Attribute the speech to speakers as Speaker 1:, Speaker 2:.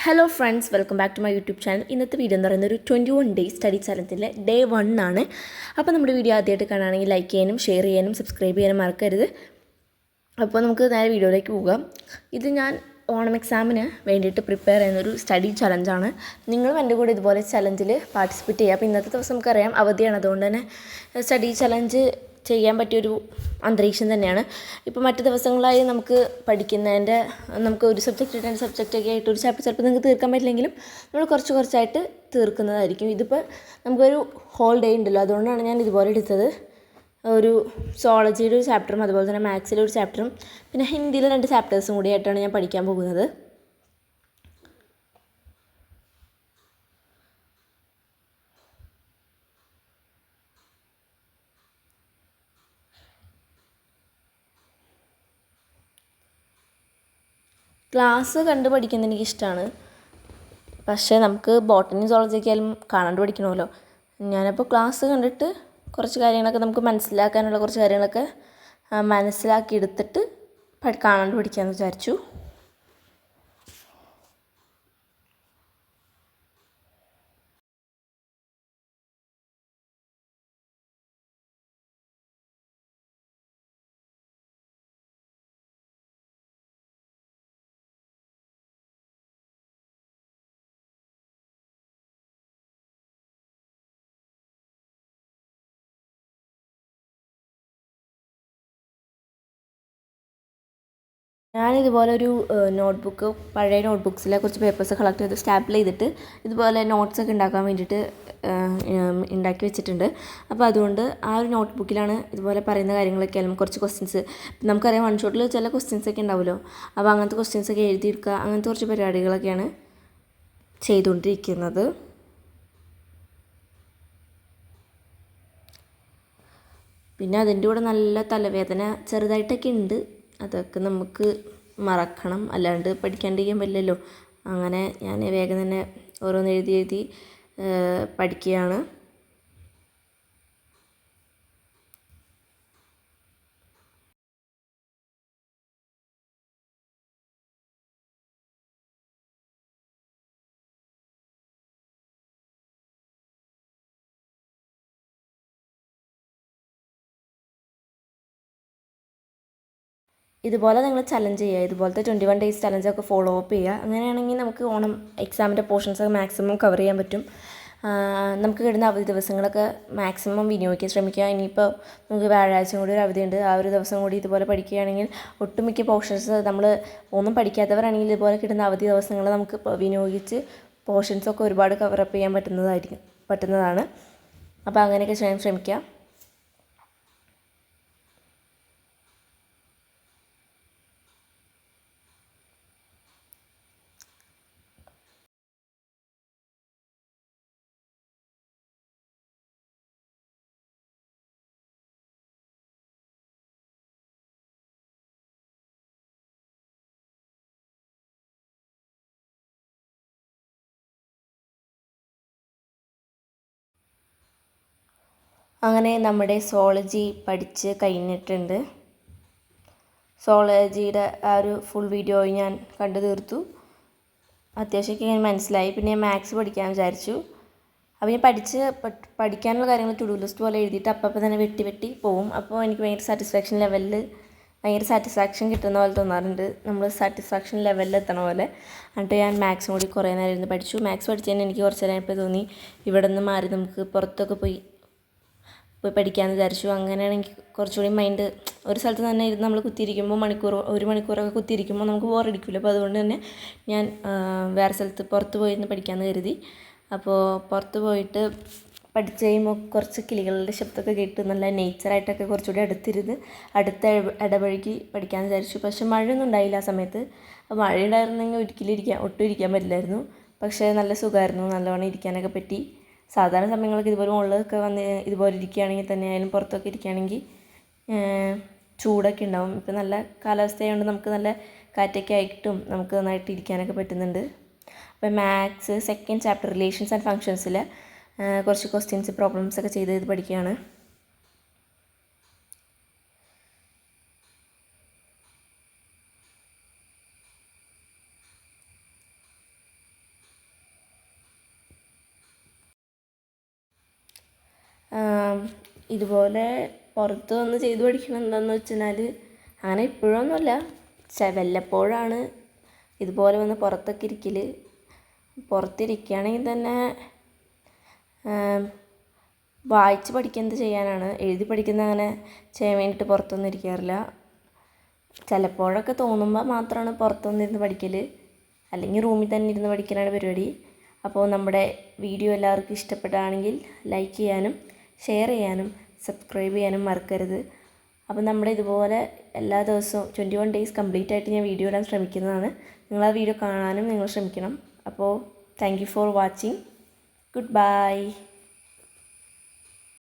Speaker 1: Hello friends, welcome back to my YouTube channel. ഇന്നത്തെ video എന്ന് പറയുന്നത് ഒരു 21 ഡേയ്സ് സ്റ്റഡി ചലഞ്ചിലെ ഡേ 1 ആണ്. അപ്പോൾ നമ്മുടെ വീഡിയോ ആദ്യമായിട്ട് കാണുകയാണെങ്കിൽ ലൈക്ക് ചെയ്യാനും ഷെയർ ചെയ്യാനും സബ്സ്ക്രൈബ് ചെയ്യാനും മറക്കരുത്. അപ്പോൾ നമുക്ക് നേരെ വീഡിയോയിലേക്ക് പോകാം. ഇത് ഞാൻ ഓണം എക്സാമിന് വേണ്ടിയിട്ട് പ്രിപ്പയർ ചെയ്യുന്നൊരു സ്റ്റഡി ചലഞ്ചാണ്. നിങ്ങളും എൻ്റെ കൂടെ ഇതുപോലെ ചലഞ്ചിൽ പാർട്ടിസിപ്പേറ്റ് ചെയ്യുക. അപ്പോൾ ഇന്നത്തെ ദിവസം നമുക്കറിയാം അവധിയാണ്, അതുകൊണ്ട് തന്നെ സ്റ്റഡി ചലഞ്ച് ചെയ്യാൻ പറ്റിയൊരു അന്തരീക്ഷം തന്നെയാണ്. ഇപ്പോൾ മറ്റു ദിവസങ്ങളായി നമുക്ക് പഠിക്കുന്നതിൻ്റെ നമുക്ക് ഒരു സബ്ജക്റ്റ് രണ്ട് സബ്ജക്റ്റൊക്കെ ആയിട്ട് ഒരു ചാപ്റ്റർ ചിലപ്പോൾ നിങ്ങൾക്ക് തീർക്കാൻ പറ്റില്ലെങ്കിലും നമ്മൾ കുറച്ചായിട്ട് തീർക്കുന്നതായിരിക്കും. ഇതിപ്പോൾ നമുക്കൊരു ഹോൾ ഡേ ഉണ്ടല്ലോ, അതുകൊണ്ടാണ് ഞാൻ ഇതുപോലെ എടുത്തത്. ഒരു സോളജിയുടെ ഒരു ചാപ്റ്ററും അതുപോലെ തന്നെ മാത്സിലെ ഒരു ചാപ്റ്ററും പിന്നെ ഹിന്ദിയിലെ 2 ചാപ്റ്റേഴ്സും കൂടിയായിട്ടാണ് ഞാൻ പഠിക്കാൻ പോകുന്നത്. ക്ലാസ് കണ്ട് പഠിക്കുന്നത് എനിക്കിഷ്ടമാണ്, പക്ഷേ നമുക്ക് ബോട്ടണി സോളജിയൊക്കെ ആയാലും കാണാണ്ട് പഠിക്കണമല്ലോ. ഞാനപ്പോൾ ക്ലാസ് കണ്ടിട്ട് കുറച്ച് കാര്യങ്ങളൊക്കെ നമുക്ക് മനസ്സിലാക്കാനുള്ള കുറച്ച് കാര്യങ്ങളൊക്കെ മനസ്സിലാക്കി എടുത്തിട്ട് കാണാണ്ട് പഠിക്കാമെന്ന് വിചാരിച്ചു. ഞാനിതുപോലെ ഒരു നോട്ട്ബുക്ക്, പഴയ നോട്ട്ബുക്സിലെ കുറച്ച് പേപ്പേഴ്സ് കളക്ട് ചെയ്ത് സ്റ്റാപ്പിൾ ചെയ്തിട്ട് ഇതുപോലെ നോട്ട്സൊക്കെ ഉണ്ടാക്കാൻ വേണ്ടിയിട്ട് ഉണ്ടാക്കി വെച്ചിട്ടുണ്ട്. അപ്പോൾ അതുകൊണ്ട് ആ ഒരു നോട്ട്ബുക്കിലാണ് ഇതുപോലെ പറയുന്ന കാര്യങ്ങളൊക്കെ ആയാലും കുറച്ച് ക്വസ്റ്റ്യൻസ് നമുക്കറിയാം വൺ ഷോട്ടിൽ ചില ക്വസ്റ്റ്യൻസൊക്കെ ഉണ്ടാവുമല്ലോ. അപ്പോൾ അങ്ങനത്തെ ക്വസ്റ്റ്യൻസൊക്കെ എഴുതിയെടുക്കുക, അങ്ങനത്തെ കുറച്ച് പരിപാടികളൊക്കെയാണ് ചെയ്തുകൊണ്ടിരിക്കുന്നത്. പിന്നെ അതിൻ്റെ കൂടെ നല്ല തലവേദന ചെറുതായിട്ടൊക്കെ ഉണ്ട്. അതൊക്കെ നമുക്ക് മറക്കണം, അല്ലാണ്ട് പഠിക്കാണ്ടിരിക്കാൻ പറ്റില്ലല്ലോ. അങ്ങനെ ഞാൻ വേഗം തന്നെ ഓരോന്ന് എഴുതി പഠിക്കുകയാണ്. ഇതുപോലെ നിങ്ങൾ ചലഞ്ച് ചെയ്യുക, ഇതുപോലത്തെ 21 ഡേയ്സ് ചലഞ്ചൊക്കെ ഫോളോ അപ്പ് ചെയ്യുക. അങ്ങനെയാണെങ്കിൽ നമുക്ക് ഓണം എക്സാമിൻ്റെ പോർഷൻസൊക്കെ മാക്സിമം കവർ ചെയ്യാൻ പറ്റും. നമുക്ക് കിട്ടുന്ന അവധി ദിവസങ്ങളൊക്കെ മാക്സിമം വിനിയോഗിക്കാൻ ശ്രമിക്കുക. ഇനിയിപ്പോൾ നമുക്ക് വ്യാഴാഴ്ച കൂടി ഒരു അവധിയുണ്ട്, ആ ഒരു ദിവസം കൂടി ഇതുപോലെ പഠിക്കുകയാണെങ്കിൽ ഒട്ടുമിക്ക പോർഷൻസ് നമ്മൾ ഒന്നും പഠിക്കാത്തവരാണെങ്കിൽ ഇതുപോലെ കിട്ടുന്ന അവധി ദിവസങ്ങൾ നമുക്ക് വിനിയോഗിച്ച് പോർഷൻസൊക്കെ ഒരുപാട് കവറപ്പ് ചെയ്യാൻ പറ്റുന്നതാണ്. അപ്പോൾ അങ്ങനെയൊക്കെ ചെയ്യാൻ ശ്രമിക്കുക. അങ്ങനെ നമ്മുടെ സോളജി പഠിച്ച് കഴിഞ്ഞിട്ടുണ്ട്. സോളജിയുടെ ആ ഒരു ഫുൾ വീഡിയോ ഞാൻ കണ്ടു തീർത്തു. അത്യാവശ്യമൊക്കെ ഞാൻ മനസ്സിലായി. പിന്നെ ഞാൻ മാത്സ് പഠിക്കാൻ വിചാരിച്ചു. അപ്പോൾ ഞാൻ പഠിക്കാനുള്ള കാര്യങ്ങൾ ടു ഡു ലിസ്റ്റ് പോലെ എഴുതിയിട്ട് അപ്പം തന്നെ വെട്ടി പോവും. അപ്പോൾ എനിക്ക് ഭയങ്കര സാറ്റിസ്ഫാക്ഷൻ കിട്ടുന്ന പോലെ തോന്നാറുണ്ട്, നമ്മൾ സാറ്റിസ്ഫാക്ഷൻ ലെവലിൽ എത്തണ പോലെ. എന്നിട്ട് ഞാൻ മാത്സും കൂടി കുറേ നേരം ഇരുന്ന് പഠിച്ചു. മാത്സ് പഠിച്ചതിന് എനിക്ക് കുറച്ച് നേരം ഇപ്പോൾ തോന്നി ഇവിടെ നിന്ന് മാറി നമുക്ക് പുറത്തൊക്കെ പോയി പഠിക്കാമെന്ന് വിചാരിച്ചു. അങ്ങനെയാണെങ്കിൽ കുറച്ചുകൂടി മൈൻഡ് ഒരു സ്ഥലത്ത് തന്നെ ഇരുന്ന് നമ്മൾ കുത്തിയിരിക്കുമ്പോൾ ഒരു മണിക്കൂറൊക്കെ കുത്തിയിരിക്കുമ്പോൾ നമുക്ക് ബോറടിക്കില്ല. അപ്പോൾ അതുകൊണ്ട് തന്നെ ഞാൻ വേറെ സ്ഥലത്ത് പുറത്ത് പോയിരുന്ന് പഠിക്കാമെന്ന് കരുതി. അപ്പോൾ പുറത്ത് പോയിട്ട് പഠിച്ച് കഴിയുമ്പോൾ കുറച്ച് കിളികളുടെ ശബ്ദമൊക്കെ കേട്ട് നല്ല നേച്ചറായിട്ടൊക്കെ കുറച്ചുകൂടി അടുത്ത ഇടപഴകി പഠിക്കാമെന്ന് വിചാരിച്ചു. പക്ഷേ മഴയൊന്നും ഉണ്ടായില്ല ആ സമയത്ത്. മഴ ഉണ്ടായിരുന്നെങ്കിൽ ഒട്ടും ഇരിക്കാൻ പറ്റില്ലായിരുന്നു. പക്ഷേ നല്ല സുഖമായിരുന്നു, നല്ലവണ്ണം ഇരിക്കാനൊക്കെ പറ്റി. സാധാരണ സമയങ്ങളൊക്കെ ഇതുപോലെ മുകളിലൊക്കെ വന്ന് ഇതുപോലെ ഇരിക്കുകയാണെങ്കിൽ തന്നെ ആയാലും പുറത്തൊക്കെ ഇരിക്കുകയാണെങ്കിൽ ചൂടൊക്കെ ഉണ്ടാവും. ഇപ്പം നല്ല കാലാവസ്ഥയായതുകൊണ്ട് നമുക്ക് നല്ല കാറ്റൊക്കെ ആയിട്ടും നമുക്ക് നന്നായിട്ട് ഇരിക്കാനൊക്കെ പറ്റുന്നുണ്ട്. അപ്പോൾ maths second chapter relations and ഫങ്ഷൻസിൽ കുറച്ച് ക്വസ്റ്റ്യൻസ് പ്രോബ്ലംസ് ഒക്കെ ചെയ്ത് പഠിക്കുകയാണ്. ഇതുപോലെ പുറത്ത് വന്ന് ചെയ്ത് പഠിക്കണം എന്താണെന്ന് വെച്ചാൽ അങ്ങനെ ഇപ്പോഴൊന്നുമല്ല, വല്ലപ്പോഴാണ് ഇതുപോലെ വന്ന് പുറത്തൊക്കെ ഇരിക്കൽ. പുറത്തിരിക്കുകയാണെങ്കിൽ തന്നെ വായിച്ച് പഠിക്കുന്നത് ചെയ്യാനാണ്, എഴുതി പഠിക്കുന്ന അങ്ങനെ ചെയ്യാൻ വേണ്ടിയിട്ട് പുറത്തൊന്നും ഇരിക്കാറില്ല. ചിലപ്പോഴൊക്കെ തോന്നുമ്പോൾ മാത്രമാണ് പുറത്തൊന്നിരുന്ന് പഠിക്കൽ, അല്ലെങ്കിൽ റൂമിൽ തന്നെ ഇരുന്ന് പഠിക്കലാണ് പരിപാടി. അപ്പോൾ നമ്മുടെ വീഡിയോ എല്ലാവർക്കും ഇഷ്ടപ്പെടുകയാണെങ്കിൽ ലൈക്ക് ചെയ്യാനും ഷെയർ ചെയ്യാനും സബ്സ്ക്രൈബ് ചെയ്യാനും മറക്കരുത്. അപ്പോൾ നമ്മുടെ ഇതുപോലെ എല്ലാ ദിവസവും 21 ഡേയ്സ് കംപ്ലീറ്റ് ആയിട്ട് ഞാൻ വീഡിയോ ഇടാൻ ശ്രമിക്കുന്നതാണ്. നിങ്ങൾ ആ വീഡിയോ കാണാനും നിങ്ങൾ ശ്രമിക്കണം. അപ്പോൾ thank you for watching. Good bye.